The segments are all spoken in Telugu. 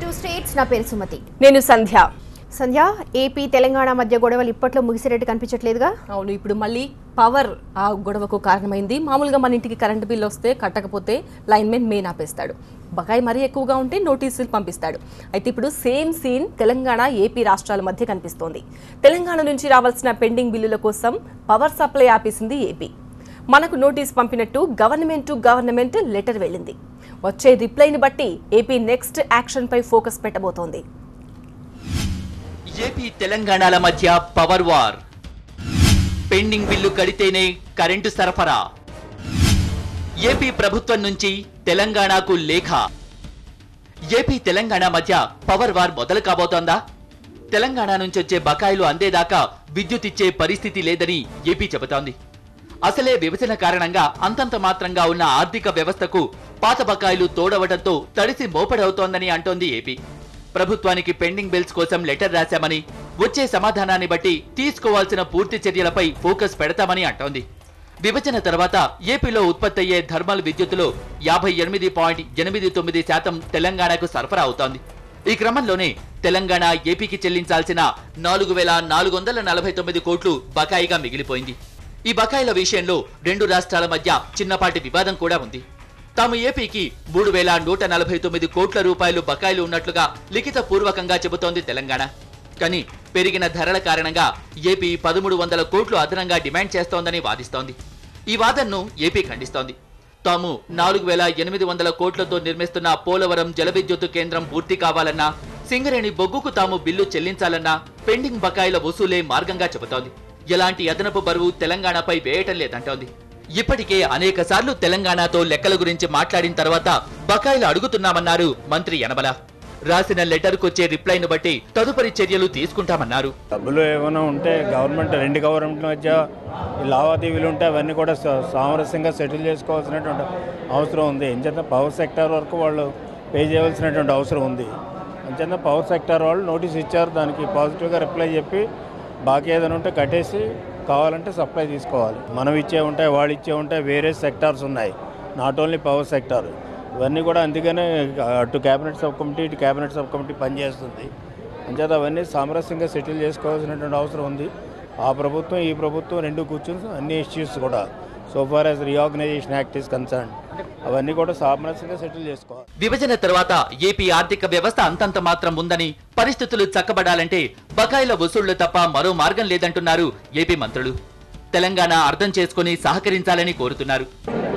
To states. నా పేరు సుమతి. నేను సంధ్య. సంధ్య, ఏపీ తెలంగాణ మధ్య గొడవలు ఇప్పట్లో ముగిసేటట్టు కనిపించట్లేదుగా? అవును, ఇప్పుడు మళ్ళీ పవర్ ఆ గొడవకు కారణమైంది. మామూలుగా మన ఇంటికి కరెంటు బిల్లు వస్తే కట్టకపోతే లైన్మెన్ మెయిన్ ఆపేస్తాడు, బకాయి మరీ ఎక్కువగా ఉంటే నోటీసులు పంపిస్తాడు. అయితే ఇప్పుడు సేమ్ సీన్ తెలంగాణ ఏపీ రాష్ట్రాల మధ్య కనిపిస్తోంది. తెలంగాణ నుంచి రావాల్సిన పెండింగ్ బిల్లుల కోసం పవర్ సప్లై ఆపేసింది ఏపీ. మనకు నోటీస్ పంపినట్టు గవర్నమెంట్ టు గవర్నమెంట్ లెటర్ వెళ్ళింది. వచ్చే రిప్లైని బట్టి ఏపీ నెక్స్ట్ యాక్షన్ పై ఫోకస్ పెట్టబోతోంది. ఏపీ తెలంగాణల మధ్య పవర్ వార్. పెండింగ్ బిల్లు కడితేనే కరెంటు సరఫరా. ఏపీ ప్రభుత్వం నుంచి తెలంగాణకు లేఖ. ఏపీ తెలంగాణ మధ్య పవర్ వార్ మొదలు కాబోతోందా? తెలంగాణ నుంచి వచ్చే బకాయిలు అందేదాకా విద్యుత్ ఇచ్చే పరిస్థితి లేదని ఏపీ చెబుతోంది. అసలే విభజన కారణంగా అంతంత మాత్రంగా ఉన్న ఆర్థిక వ్యవస్థకు పాత బకాయిలు తోడవడంతో తడిసి మోపడవుతోందని అంటోంది ఏపీ. ప్రభుత్వానికి పెండింగ్ బిల్స్ కోసం లెటర్ రాశామని, వచ్చే సమాధానాన్ని బట్టి తీసుకోవాల్సిన పూర్తి చర్యలపై ఫోకస్ పెడతామని అంటోంది. విభజన తర్వాత ఏపీలో ఉత్పత్తి అయ్యే థర్మల్ విద్యుత్తులో 58.89% తెలంగాణకు సరఫరా అవుతోంది. ఈ క్రమంలోనే తెలంగాణ ఏపీకి చెల్లించాల్సిన 4,449 కోట్లు బకాయిగా మిగిలిపోయింది. ఈ బకాయిల విషయంలో రెండు రాష్ట్రాల మధ్య చిన్నపాటి వివాదం కూడా ఉంది. తాము ఏపీకి 3,149 కోట్ల రూపాయలు బకాయిలు ఉన్నట్లుగా లిఖిత పూర్వకంగా చెబుతోంది తెలంగాణ. కానీ పెరిగిన ధరల కారణంగా ఏపీ 1,300 కోట్లు అదనంగా డిమాండ్ చేస్తోందని వాదిస్తోంది. ఈ వాదనను ఏపీ ఖండిస్తోంది. తాము 4,800 కోట్లతో నిర్మిస్తున్న పోలవరం జల విద్యుత్ కేంద్రం పూర్తి కావాలన్నా, సింగరేణి బొగ్గుకు తాము బిల్లు చెల్లించాలన్నా పెండింగ్ బకాయిల వసూలే మార్గంగా చెబుతోంది. ఎలాంటి అదనపు బరువు తెలంగాణపై వేయటం లేదంటోంది. ఇప్పటికే అనేక సార్లు తెలంగాణతో లెక్కల గురించి మాట్లాడిన తర్వాత బకాయిలు అడుగుతున్నామన్నారు మంత్రి యనమల. రాసిన లెటర్ కొచ్చే రిప్లైను బట్టి తదుపరి చర్యలు తీసుకుంటామన్నారు. డబ్బులు ఏమైనా ఉంటే రెండు గవర్నమెంట్ మధ్య లావాదేవీలు ఉంటే అవన్నీ కూడా సామరస్యంగా సెటిల్ చేసుకోవాల్సినటువంటి అవసరం ఉంది. ఎంచేత పవర్ సెక్టార్ వరకు వాళ్ళు పే చేయవలసినటువంటి అవసరం ఉంది. అంచేత పవర్ సెక్టార్ వాళ్ళు నోటీస్ ఇచ్చారు, దానికి పాజిటివ్గా రిప్లై చెప్పి బాకీ ఏదైనా ఉంటే కట్టేసి కావాలంటే సప్లై తీసుకోవాలి. మనం ఇచ్చే ఉంటాయి, వాళ్ళు ఇచ్చే ఉంటాయి, వేరే సెక్టార్స్ ఉన్నాయి, నాట్ ఓన్లీ పవర్ సెక్టార్. ఇవన్నీ కూడా అందుకనే అటు క్యాబినెట్ సబ్ కమిటీ ఇటు క్యాబినెట్ సబ్ కమిటీ పనిచేస్తుంది. అంచేత అవన్నీ సామరస్యంగా సెటిల్ చేసుకోవాల్సినటువంటి అవసరం ఉంది. ఆ ప్రభుత్వం ఈ ప్రభుత్వం రెండు కూర్చుని అన్ని ఇష్యూస్ కూడా so far as reorganisation act is concern అవన్నీ కూడా సామరస్యంగా సెటిల్ చేసుకోవాలి. విభజన తర్వాత ఏపీ ఆర్థిక వ్యవస్థ అంతంత మాత్రం ఉందని, పరిస్థితులు చక్కబడాలంటే బకాయిల వసూళ్లు తప్ప మరో మార్గం లేదంటున్నారు ఏపీ మంత్రులు. తెలంగాణ అర్థం చేసుకుని సహకరించాలని కోరుతున్నారు.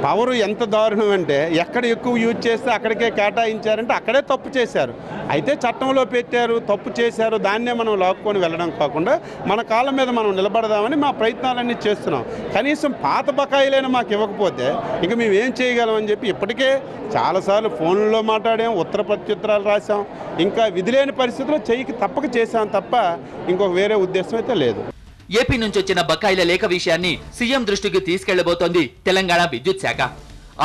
పవర్ ఎంత దారుణం అంటే ఎక్కడ ఎక్కువ యూజ్ చేస్తే అక్కడికే కేటాయించారంటే అక్కడే తప్పు చేశారు. అయితే చట్టంలో పెట్టారు, తప్పు చేశారు, దాన్నే మనం లాక్కొని వెళ్ళడం కాకుండా మన కాళ్ళ మీద మనం నిలబడదామని మా ప్రయత్నాలన్నీ చేస్తున్నాం. కనీసం పాత బకాయిలైనా మాకు ఇవ్వకపోతే ఇక మేము ఏం చేయగలమని చెప్పి ఇప్పటికే చాలాసార్లు ఫోన్లలో మాట్లాడాం, ఉత్తర ప్రత్యుత్తరాలు రాసాం. ఇంకా విధి లేని పరిస్థితుల్లో చెయ్యికి తప్పక చేశాం తప్ప ఇంకొక వేరే ఉద్దేశం అయితే లేదు. ఏపీ నుంచి వచ్చిన బకాయిల లేఖ విషయాన్ని సీఎం దృష్టికి తీసుకెళ్లబోతోంది తెలంగాణ విద్యుత్ శాఖ.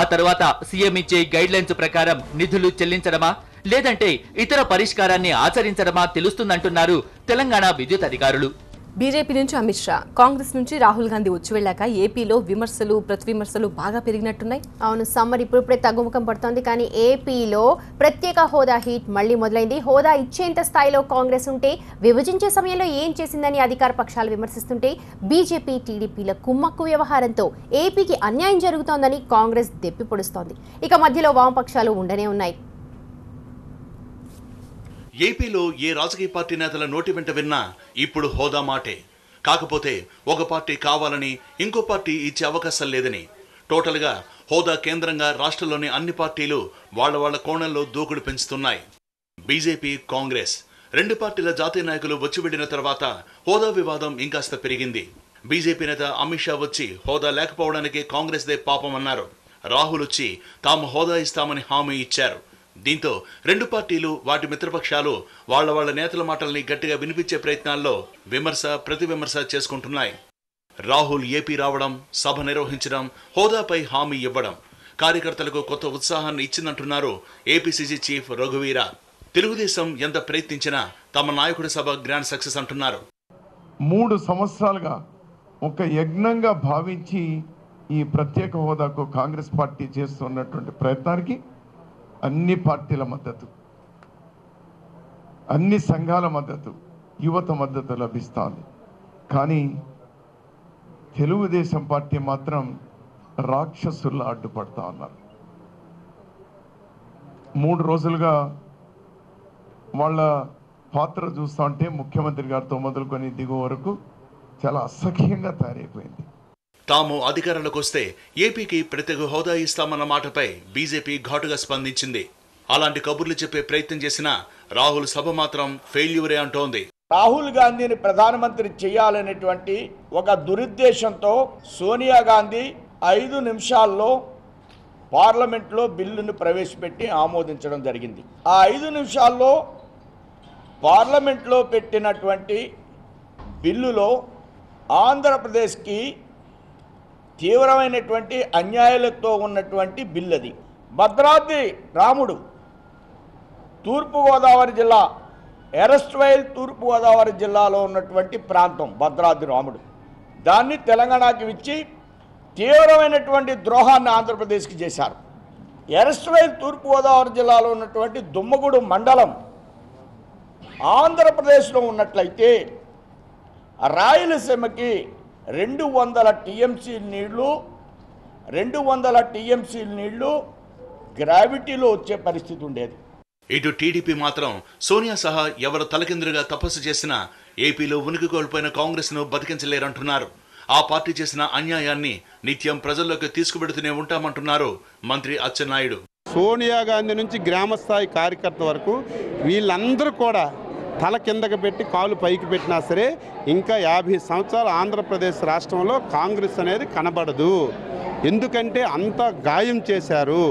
ఆ తర్వాత సీఎం ఇచ్చే గైడ్ లైన్స్ ప్రకారం నిధులు చెల్లించడమా లేదంటే ఇతర పరిష్కారాన్ని ఆచరించడమా తెలుస్తుందంటున్నారు తెలంగాణ విద్యుత్ అధికారులు. బీజేపీ నుంచి అమిత్ షా, కాంగ్రెస్ నుంచి రాహుల్ గాంధీ వచ్చి వెళ్ళాక ఏపీలో విమర్శలు ప్రతివిమర్శలు బాగా పెరిగినట్టున్నాయి. అవును, సమ్మర్ ఇప్పుడిప్పుడే తగ్గుముఖం పడుతోంది. కానీ ఏపీలో ప్రత్యేక హోదా హీట్ మళ్లీ మొదలైంది. హోదా ఇచ్చేంత స్థాయిలో కాంగ్రెస్ ఉంటే విభజించే సమయంలో ఏం చేసిందని అధికార పక్షాలు విమర్శిస్తుంటే, బీజేపీ టీడీపీల కుమ్మక్కు వ్యవహారంతో ఏపీకి అన్యాయం జరుగుతోందని కాంగ్రెస్ దెప్పి పొడుస్తోంది. ఇక మధ్యలో వామపక్షాలు ఉండనే ఉన్నాయి. ఏపీలో ఏ రాజకీయ పార్టీ నేతల నోటి వెంట విన్నా ఇప్పుడు హోదా మాటే. కాకపోతే ఒక పార్టీ కావాలని ఇంకో పార్టీ ఇచ్చే అవకాశం లేదని, టోటల్గా హోదా కేంద్రంగా రాష్ట్రంలోని అన్ని పార్టీలు వాళ్ళ కోణంలో దూకుడు పెంచుతున్నాయి. బీజేపీ, కాంగ్రెస్ రెండు పార్టీల జాతీయ నాయకులు వచ్చి వెళ్లిన తర్వాత హోదా వివాదం ఇంకాస్త పెరిగింది. బీజేపీ నేత అమిత్ షా వచ్చి హోదా లేకపోవడానికి కాంగ్రెస్దే పాపమన్నారు. రాహుల్ వచ్చి తాము హోదా ఇస్తామని హామీ ఇచ్చారు. దీంతో రెండు పార్టీలు వాటి మిత్రపక్షాలు వాళ్ళ నేతల మాటల్ని గట్టిగా వినిపించే ప్రయత్నాల్లో విమర్శ ప్రతి విమర్శ చేసుకుంటున్నాయి. రాహుల్ ఏపీ రావడం, సభ నిర్వహించడం, హోదాపై హామీ ఇవ్వడం కార్యకర్తలకు కొత్త ఉత్సాహాన్ని ఇచ్చిందంటున్నారు ఏపీసీసీ చీఫ్ రఘువీర. తెలుగుదేశం ఎంత ప్రయత్నించినా తమ నాయకుడి సభ గ్రాండ్ సక్సెస్ అంటున్నారు. 3 సంవత్సరాలుగా ఒక యజ్ఞంగా భావించి ఈ ప్రత్యేక హోదాకు కాంగ్రెస్ పార్టీ చేస్తున్నటువంటి ప్రయత్నానికి అన్ని పార్టీల మద్దతు. అన్ని సంఘాల మద్దతు, యువత మద్దతు లభిస్తోంది. కానీ తెలుగుదేశం పార్టీ మాత్రం రాక్షసుల్లా అడ్డుపడతా ఉన్నారు. 3 రోజులుగా వాళ్ళ పాత్ర చూస్తూ ఉంటే ముఖ్యమంత్రి గారితో మొదలుకొని దిగువ వరకు చాలా అసఖ్యంగా తయారైపోయింది. తాము అధికారంలోకి వస్తే ఏపీకి ప్రత్యేక హోదా ఇస్తామన్న మాటపై బీజేపీ ఘాటుగా స్పందించింది. అలాంటి కబుర్లు చెప్పే ప్రయత్నం చేసినా రాహుల్ సభ మాత్రం ఫెయిల్యూరే అంటోంది. రాహుల్ గాంధీని ప్రధానమంత్రి చేయాలనేటువంటి ఒక దురుద్దేశంతో సోనియా గాంధీ 5 నిమిషాల్లో పార్లమెంట్లో బిల్లును ప్రవేశపెట్టి ఆమోదించడం జరిగింది. ఆ 5 నిమిషాల్లో పార్లమెంట్లో పెట్టినటువంటి బిల్లులో ఆంధ్రప్రదేశ్కి తీవ్రమైనటువంటి అన్యాయాలతో ఉన్నటువంటి బిల్లు అది. భద్రాద్రి రాముడు తూర్పుగోదావరి జిల్లా, ఎరస్ట్వైల్ తూర్పుగోదావరి జిల్లాలో ఉన్నటువంటి ప్రాంతం భద్రాద్రి రాముడు, దాన్ని తెలంగాణకి ఇచ్చి తీవ్రమైనటువంటి ద్రోహాన్ని ఆంధ్రప్రదేశ్కి చేశారు. ఎరస్ట్వైల్ తూర్పుగోదావరి జిల్లాలో ఉన్నటువంటి దుమ్మగూడు మండలం ఆంధ్రప్రదేశ్లో ఉన్నట్లయితే రాయలసీమకి 200 టీఎంసీ నీళ్లు గ్రావిటీలో వచ్చే పరిస్థితి ఉండేది. ఇటు టీడీపీ మాత్రం సోనియా సహా ఎవరు తలకిందులుగా తపస్సు చేసినా ఏపీలో ఉనికి కోల్పోయిన కాంగ్రెస్ ను బతికించలేరంటున్నారు. ఆ పార్టీ చేసిన అన్యాయాన్ని నిత్యం ప్రజల్లోకి తీసుకువెడుతూనే ఉంటామంటున్నారు మంత్రి అచ్చెన్నాయుడు. సోనియా గాంధీ నుంచి గ్రామస్థాయి కార్యకర్త వరకు వీళ్ళందరూ కూడా తల కిందకి పెట్టి కాలు పైకి పెట్టినా సరే ఇంకా 50 సంవత్సరాలు ఆంధ్రప్రదేశ్ రాష్ట్రంలో కాంగ్రెస్ అనేది కనబడదు. ఎందుకంటే అంత గాయం చేశారు.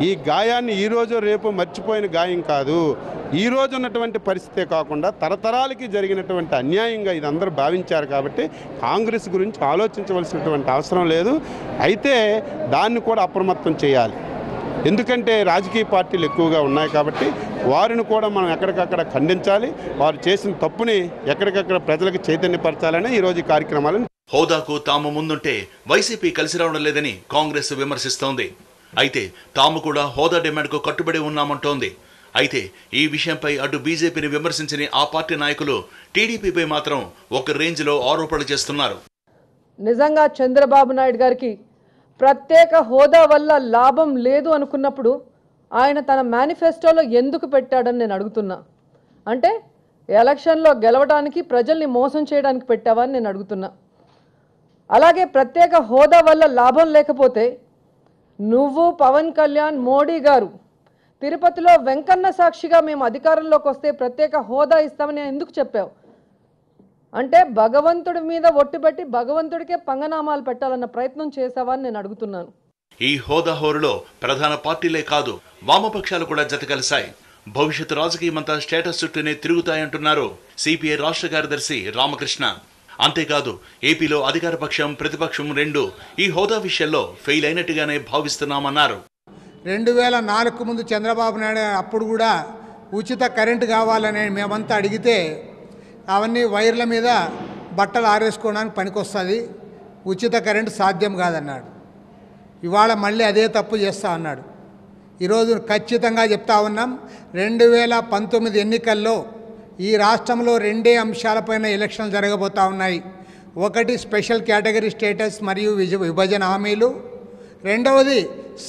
ఈ గాయాన్ని ఈరోజు రేపు మర్చిపోయిన గాయం కాదు. ఈ రోజు ఉన్నటువంటి పరిస్థితే కాకుండా తరతరాలకి జరిగినటువంటి అన్యాయంగా ఇది అందరూ భావించారు. కాబట్టి కాంగ్రెస్ గురించి ఆలోచించవలసినటువంటి అవసరం లేదు. అయితే దాన్ని కూడా అప్రమత్తం చేయాలి. ఎందుకంటే రాజకీయ పార్టీలు ఎక్కువగా ఉన్నాయి కాబట్టి వారిని కూడా మనం ఎక్కడికక్కడ ఖండించాలి. వారు చేసిన తప్పుని ఎక్కడికక్కడ ప్రజలకు చైతన్యపరచాలని ఈరోజు ఈ కార్యక్రమాలను. హోదాకు తాము ముందుంటే వైసీపీ కలిసి రావడం లేదని కాంగ్రెస్ విమర్శిస్తోంది. అయితే తాము కూడా హోదా డిమాండ్కు కట్టుబడి ఉన్నామంటోంది. అయితే ఈ విషయంపై అటు బీజేపీని విమర్శించిన ఆ పార్టీ నాయకులు టీడీపీపై మాత్రం ఒక రేంజ్లో ఆరోపణలు చేస్తున్నారు. నిజంగా చంద్రబాబు నాయుడు గారికి ప్రత్యేక హోదా వల్ల లాభం లేదు అనుకున్నప్పుడు ఆయన తన మేనిఫెస్టోలో ఎందుకు పెట్టాడని నేను అడుగుతున్నా. అంటే ఎలక్షన్లో గెలవడానికి, ప్రజల్ని మోసం చేయడానికి పెట్టావని నేను అడుగుతున్నా. అలాగే ప్రత్యేక హోదా వల్ల లాభం లేకపోతే నువ్వు, పవన్ కళ్యాణ్, మోడీ గారు తిరుపతిలో వెంకన్న సాక్షిగా మేము అధికారంలోకి వస్తే ప్రత్యేక హోదా ఇస్తామని ఎందుకు చెప్పావు? అంటే భగవంతుడి మీద ఒట్టుబెట్టి భగవంతుడికే పంగనామాలు పెట్టాలన్న ప్రయత్నం చేశావని నేను అడుగుతున్నాను. ఈ హోదా హోరులో ప్రధాన పార్టీలే కాదు వామపక్షాలు కూడా జత కలిశాయి. భవిష్యత్తు రాజకీయమంతా స్టేటస్ చుట్టూనే తిరుగుతాయంటున్నారు సిపిఐ రాష్ట్ర కార్యదర్శి రామకృష్ణ. అంతేకాదు ఏపీలో అధికార పక్షం, ప్రతిపక్షం రెండూ ఈ హోదా విషయంలో ఫెయిల్ అయినట్టుగానే భావిస్తున్నామన్నారు. 2004 ముందు చంద్రబాబు నాయుడు అప్పుడు కూడా ఉచిత కరెంటు కావాలని మేమంతా అడిగితే అవన్నీ వైర్ల మీద బట్టలు ఆరేసుకోవడానికి పనికొస్తుంది, ఉచిత కరెంటు సాధ్యం కాదన్నాడు. ఇవాళ మళ్ళీ అదే తప్పు చేస్తా అన్నాడు. ఈరోజు ఖచ్చితంగా చెప్తా ఉన్నాం, 2019 ఎన్నికల్లో ఈ రాష్ట్రంలో 2 అంశాలపైన ఎలక్షన్లు జరగబోతూ ఉన్నాయి. ఒకటి స్పెషల్ కేటగిరీ స్టేటస్ మరియు విభజన హామీలు, రెండవది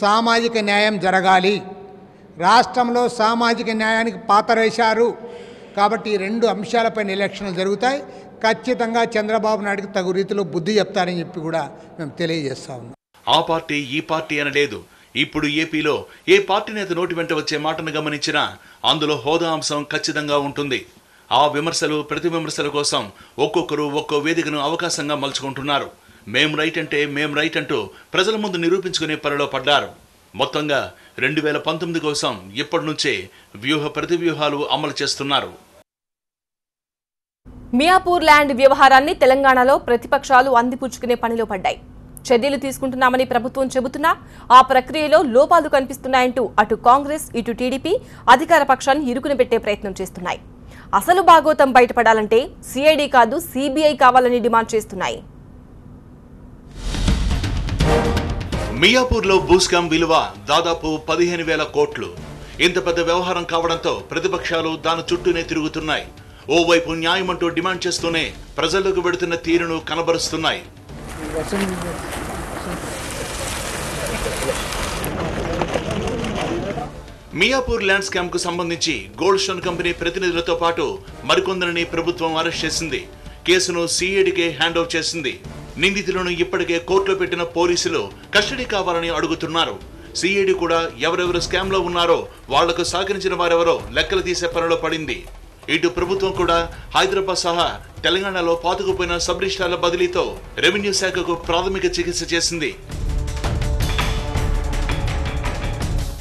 సామాజిక న్యాయం జరగాలి. రాష్ట్రంలో సామాజిక న్యాయానికి పాతరేశారు కాబట్టి ఈ 2 అంశాలపైన ఎలక్షన్లు జరుగుతాయి. ఖచ్చితంగా చంద్రబాబు నాయుడుకి తగు రీతిలో బుద్ధి చెప్తారని చెప్పి కూడా మేము తెలియజేస్తా ఉన్నాం. ఆ పార్టీ ఈ పార్టీ అనలేదు. ఇప్పుడు ఏపీలో ఏ పార్టీ నేత నోటి వెంట వచ్చే మాటను గమనించినా అందులో హోదా అంశం ఖచ్చితంగా ఉంటుంది. ఆ విమర్శలు, ప్రతి విమర్శల కోసం ఒక్కొక్కరు ఒక్కో వేదికను అవకాశంగా మలుచుకుంటున్నారు. మేం రైట్ అంటే మేం రైట్ అంటూ ప్రజల ముందు నిరూపించుకునే పనిలో పడ్డారు. మొత్తంగా 2019 కోసం ఇప్పటి నుంచే వ్యూహ ప్రతివ్యూహాలు అమలు చేస్తున్నారు. మియాపూర్ ల్యాండ్ వ్యవహారాన్ని తెలంగాణలో ప్రతిపక్షాలు అందిపుచ్చుకునే పనిలో పడ్డాయి. చర్యలు తీసుకుంటున్నామని ప్రభుత్వం చెబుతున్నా ఆ ప్రక్రియలో లోపాలు కనిపిస్తున్నాయంటూ అటు కాంగ్రెస్, ఇటు టీడీపీ అధికార పక్షాన్ని ఇరుకుని పెట్టే ప్రయత్నం చేస్తున్నాయి. అసలు భాగోతం బయటపడాలంటే సిఐడి కాదు సిబిఐ కావాలని డిమాండ్ చేస్తున్నాయి. మియాపూర్లో భూస్కామ్ విలువ దాదాపు 15,000 కోట్లు. ఇంత పెద్ద వ్యవహారం కావడంతో ప్రతిపక్షాలు దాని చుట్టూనే తిరుగుతున్నాయి. ఓవైపు న్యాయమంటూ డిమాండ్ చేస్తూనే ప్రజల్లోకి వెడుతున్న తీరును కనబరుస్తున్నాయి. మియాపూర్ ల్యాండ్ స్కామ్ కు సంబంధించి గోల్డ్ స్టోన్ కంపెనీ ప్రతినిధులతో పాటు మరికొందరిని ప్రభుత్వం అరెస్ట్ చేసింది. కేసును సిఐడికే హ్యాండ్ ఓవర్ చేసింది. నిందితులను ఇప్పటికే కోర్టులో పెట్టిన పోలీసులు కస్టడీ కావాలని అడుగుతున్నారు. సిఐడి కూడా ఎవరెవరు స్కామ్ లో ఉన్నారో వాళ్లకు సహకరించిన వారెవరో లెక్కలు తీసే పనిలో పడింది. ఇటు ప్రభుత్వం కూడా హైదరాబాద్ సహా తెలంగాణలో పాతుకుపోయిన సబ్ రిజిస్ట్రార్ల బదిలీతో రెవెన్యూ శాఖకు ప్రాథమిక చికిత్స చేసింది.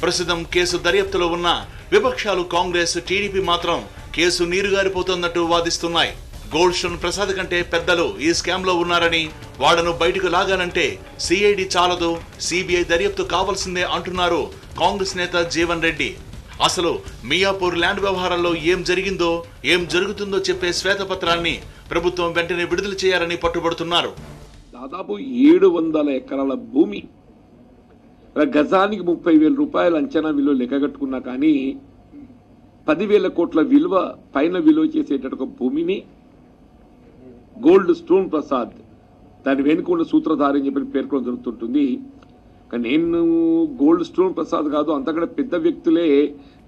ప్రస్తుతం కేసు దర్యాప్తులో ఉన్న విపక్షాలు కాంగ్రెస్, టీడీపీ మాత్రం కేసు నీరుగారిపోతున్నట్టు వాదిస్తున్నాయి. గోల్డ్ స్టోన్ ప్రసాద్ కంటే పెద్దలు ఈ స్కామ్ లో ఉన్నారని, వాళ్లను బయటకు లాగాలంటే సిఐడి చాలదు, సిబిఐ దర్యాప్తు కావాల్సిందే అంటున్నారు కాంగ్రెస్ నేత జీవన్ రెడ్డి. అసలు మియాపూర్ ల్యాండ్ వ్యవహారంలో ఏం జరిగిందో, ఏం జరుగుతుందో చెప్పే శ్వేతపత్రాన్ని ప్రభుత్వం వెంటనే విడుదల చేయాలని పట్టుబడుతున్నారు. దాదాపు 700 ఎకరాల భూమి గజానికి 30,000 రూపాయల అంచనా విలువ లెక్కగట్టుకున్నా కానీ 10,000 కోట్ల విలువ పైన విలువ చేసేటటువంటి భూమిని గోల్డ్ స్టోన్ ప్రసాద్ దాని వెనుకున్న సూత్రధారి అని చెప్పి పేర్కొనడం జరుగుతుంటుంది. కానీ నేను గోల్డ్ స్టోన్ ప్రసాద్ కాదు, అంతకంటే పెద్ద వ్యక్తులే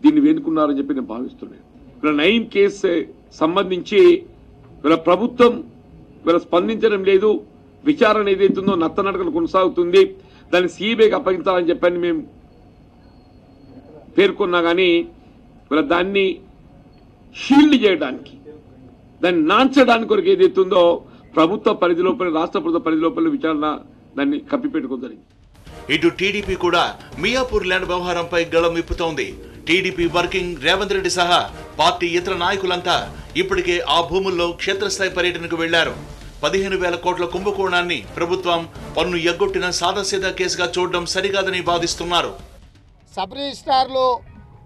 దీన్ని వెనుకున్నారని చెప్పి నేను భావిస్తున్నాను. ఇలా 9 కేసు సంబంధించి వీళ్ళ ప్రభుత్వం వీళ్ళ స్పందించడం లేదు. విచారణ ఏదైతుందో నత్తనడకలు కొనసాగుతుంది. దాన్ని సిబిఐకి అప్పగించాలని చెప్పని మేము పేర్కొన్నా కానీ వీళ్ళ దాన్ని షీల్డ్ చేయడానికి, దాన్ని నాంచడానికి కొరకు ఏదైతుందో ప్రభుత్వ పరిధి లోపల, రాష్ట్ర ప్రభుత్వ పరిధి లోపల విచారణ దాన్ని కప్పిపెట్టుకోవడం జరిగింది. ఇటు టీడీపీ కూడా మియాపూర్ ల్యాండ్ వ్యవహారంపై గళం విప్పుతోంది. టీడీపీ వర్కింగ్ రేవంత్ రెడ్డి సహా పార్టీ ఇతర నాయకులంతా ఇప్పటికే ఆ భూముల్లో క్షేత్రస్థాయి పర్యటనకు వెళ్లారు. 15,000 కోట్ల కుంభకోణాన్ని ప్రభుత్వం పన్ను ఎగ్గొట్టిన సాదాసీదా కేసుగా చూడడం సరికాదని వాదిస్తున్నారు. సబ్ రిజిస్ట్రార్లు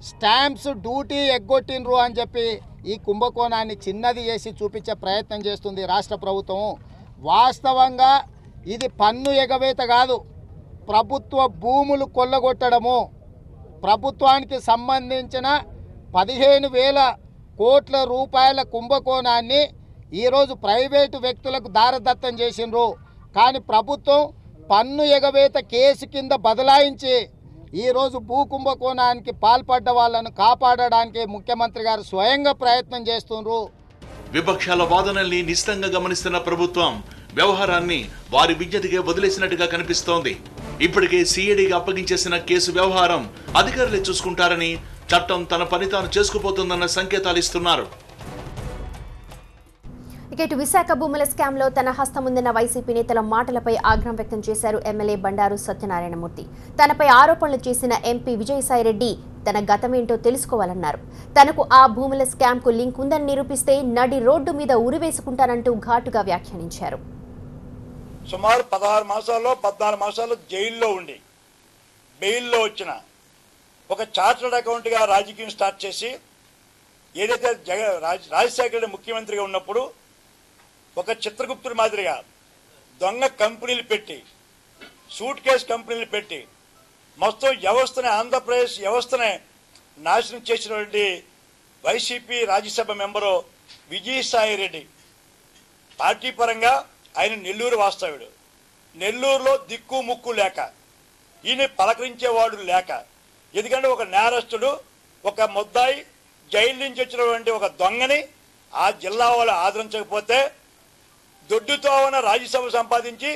స్టాంప్స్ డ్యూటీ ఎగ్గొట్టినరు అని చెప్పి ఈ కుంభకోణాన్ని చిన్నది చేసి చూపించే ప్రయత్నం చేస్తుంది రాష్ట్ర ప్రభుత్వం. వాస్తవంగా ఇది పన్ను ఎగవేత కాదు, ప్రభుత్వ భూములు కొల్లగొట్టడము. ప్రభుత్వానికి సంబంధించిన 15,000 కోట్ల రూపాయల కుంభకోణాన్ని ఈరోజు ప్రైవేటు వ్యక్తులకు దారదత్తం చేసిండ్రు. కానీ ప్రభుత్వం పన్ను ఎగవేత కేసు కింద బదలాయించి ఈరోజు భూ కుంభకోణానికి పాల్పడ్డ వాళ్ళను కాపాడడానికి ముఖ్యమంత్రి గారు స్వయంగా ప్రయత్నం చేస్తున్నారు. విపక్షాల వాదనల్ని నిశితంగా గమనిస్తున్న ప్రభుత్వం వ్యవహారాన్ని వారి విజ్ఞతకే వదిలేసినట్టుగా కనిపిస్తోంది. ఇప్పటికే సిఐడికి అప్పగించేసిన కేసు వ్యవహారం అధికారులే చూసుకుంటారని, చట్టం తన పని తాను చేసుకుపోతుందన్న సంకేతాలు ఇస్తున్నారు. ఇటు విశాఖ భూముల స్కామ్ లో తన హస్తముందన్న వైసీపీ నేతల మాటలపై ఆగ్రహం వ్యక్తం చేశారు ఎమ్మెల్యే బండారు సత్యనారాయణమూర్తి. తనపై ఆరోపణలు చేసిన ఎంపీ విజయసాయిరెడ్డి తన గతమేంటో తెలుసుకోవాలన్నారు. తనకు ఆ భూముల స్కామ్ కు లింక్ ఉందని నిరూపిస్తే నడి రోడ్డు మీద ఉరివేసుకుంటానంటూ ఘాటుగా వ్యాఖ్యానించారు. సుమారు 14 మాసాలు జైల్లో ఉండి బెయిల్లో వచ్చిన ఒక చార్టర్డ్ అకౌంట్గా రాజకీయం స్టార్ట్ చేసి, ఏదైతే రాజశేఖర రెడ్డి ముఖ్యమంత్రిగా ఉన్నప్పుడు ఒక చిత్రగుప్తుడి మాదిరిగా దొంగ కంపెనీలు పెట్టి, సూట్ కేసు కంపెనీలు పెట్టి మొత్తం వ్యవస్థని, ఆంధ్రప్రదేశ్ వ్యవస్థనే నాశనం చేసినటువంటి YCP Rajya Sabha member Vijayasai Reddy party పరంగా ఆయన నెల్లూరు వాస్తవ్యుడు. నెల్లూరులో దిక్కు ముక్కు లేక, ఈయన పలకరించేవాడు లేక, ఎందుకంటే ఒక నేరస్తుడు, ఒక ముద్దాయి, జైలు నుంచి వచ్చినటువంటి ఒక దొంగని ఆ జిల్లా వాళ్ళు ఆదరించకపోతే దొడ్డుతో ఉన్న రాజ్యసభ సంపాదించి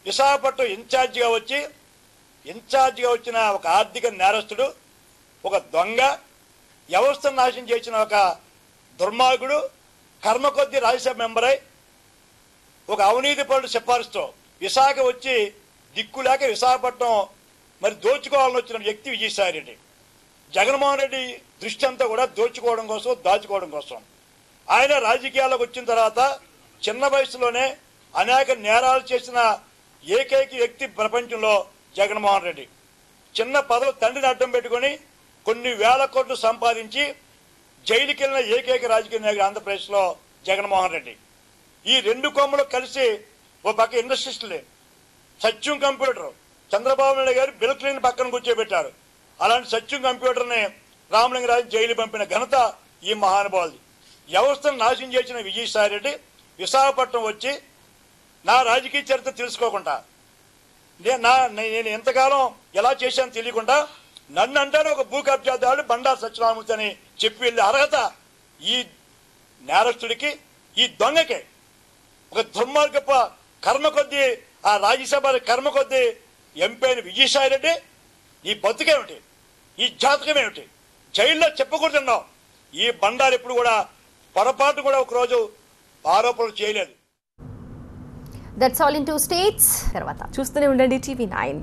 విశాఖపట్నం ఇన్ఛార్జిగా వచ్చిన ఒక ఆర్థిక నేరస్తుడు, ఒక దొంగ, వ్యవస్థను నాశనం చేసిన ఒక దుర్మార్గుడు కర్మ కొద్దీ రాజ్యసభ మెంబరై ఒక అవినీతి పరుడు సిఫారసుతో విశాఖ వచ్చి దిక్కు లేక విశాఖపట్నం మరి దోచుకోవాలని వచ్చిన వ్యక్తి విజయసాయిరెడ్డి. జగన్మోహన్ రెడ్డి దృష్టి అంతా కూడా దోచుకోవడం కోసం, దాచుకోవడం కోసం. ఆయన రాజకీయాల్లోకి వచ్చిన తర్వాత చిన్న వయసులోనే అనేక నేరాలు చేసిన ఏకైక వ్యక్తి ప్రపంచంలో జగన్మోహన్ రెడ్డి. చిన్న పదవి తండ్రిని అడ్డం పెట్టుకొని కొన్ని వేల కోట్లు సంపాదించి జైలుకి వెళ్ళిన ఏకైక రాజకీయ నాయకుడు ఆంధ్రప్రదేశ్లో జగన్మోహన్ రెడ్డి. ఈ రెండు కొమ్మలు కలిసి ఓ పక్క ఇండస్ట్రీస్టులే, సత్యం కంప్యూటర్, చంద్రబాబు నాయుడు గారు బిల్ క్లీన్ పక్కన కూర్చోబెట్టారు. అలాంటి సత్యం కంప్యూటర్ని రామలింగరాజు జైలు పంపిన ఘనత ఈ మహానుభావులది. వ్యవస్థను నాశనం చేసిన విజయసాయి రెడ్డి విశాఖపట్నం వచ్చి నా రాజకీయ చరిత్ర తెలుసుకోకుండా నేను ఎంతకాలం ఎలా చేశాను తెలియకుండా నన్ను అంటారు ఒక భూ కబ్జాదారుడు బండారు సత్యనారాయణమూర్తి అని చెప్పి వెళ్ళే అర్హత ఈ నేరస్తుడికి, ఈ దొంగకి, ఒక దుర్మార్గపు కర్మ కొద్దీ ఆ రాజ్యసభ కర్మ కొద్దీ ఎంపీ అయిన విజయసాయి రెడ్డి ఈ బతుకేమిటి, ఈ జాతకం ఏమిటి, జైల్లో చెప్పకూడదున్నాం. ఈ బండారు ఎప్పుడు కూడా పొరపాటు కూడా ఒకరోజు ఆరోపణలు చేయలేదు. That's all in 2 states. తర్వాత చూస్తూనే ఉండండి TV9.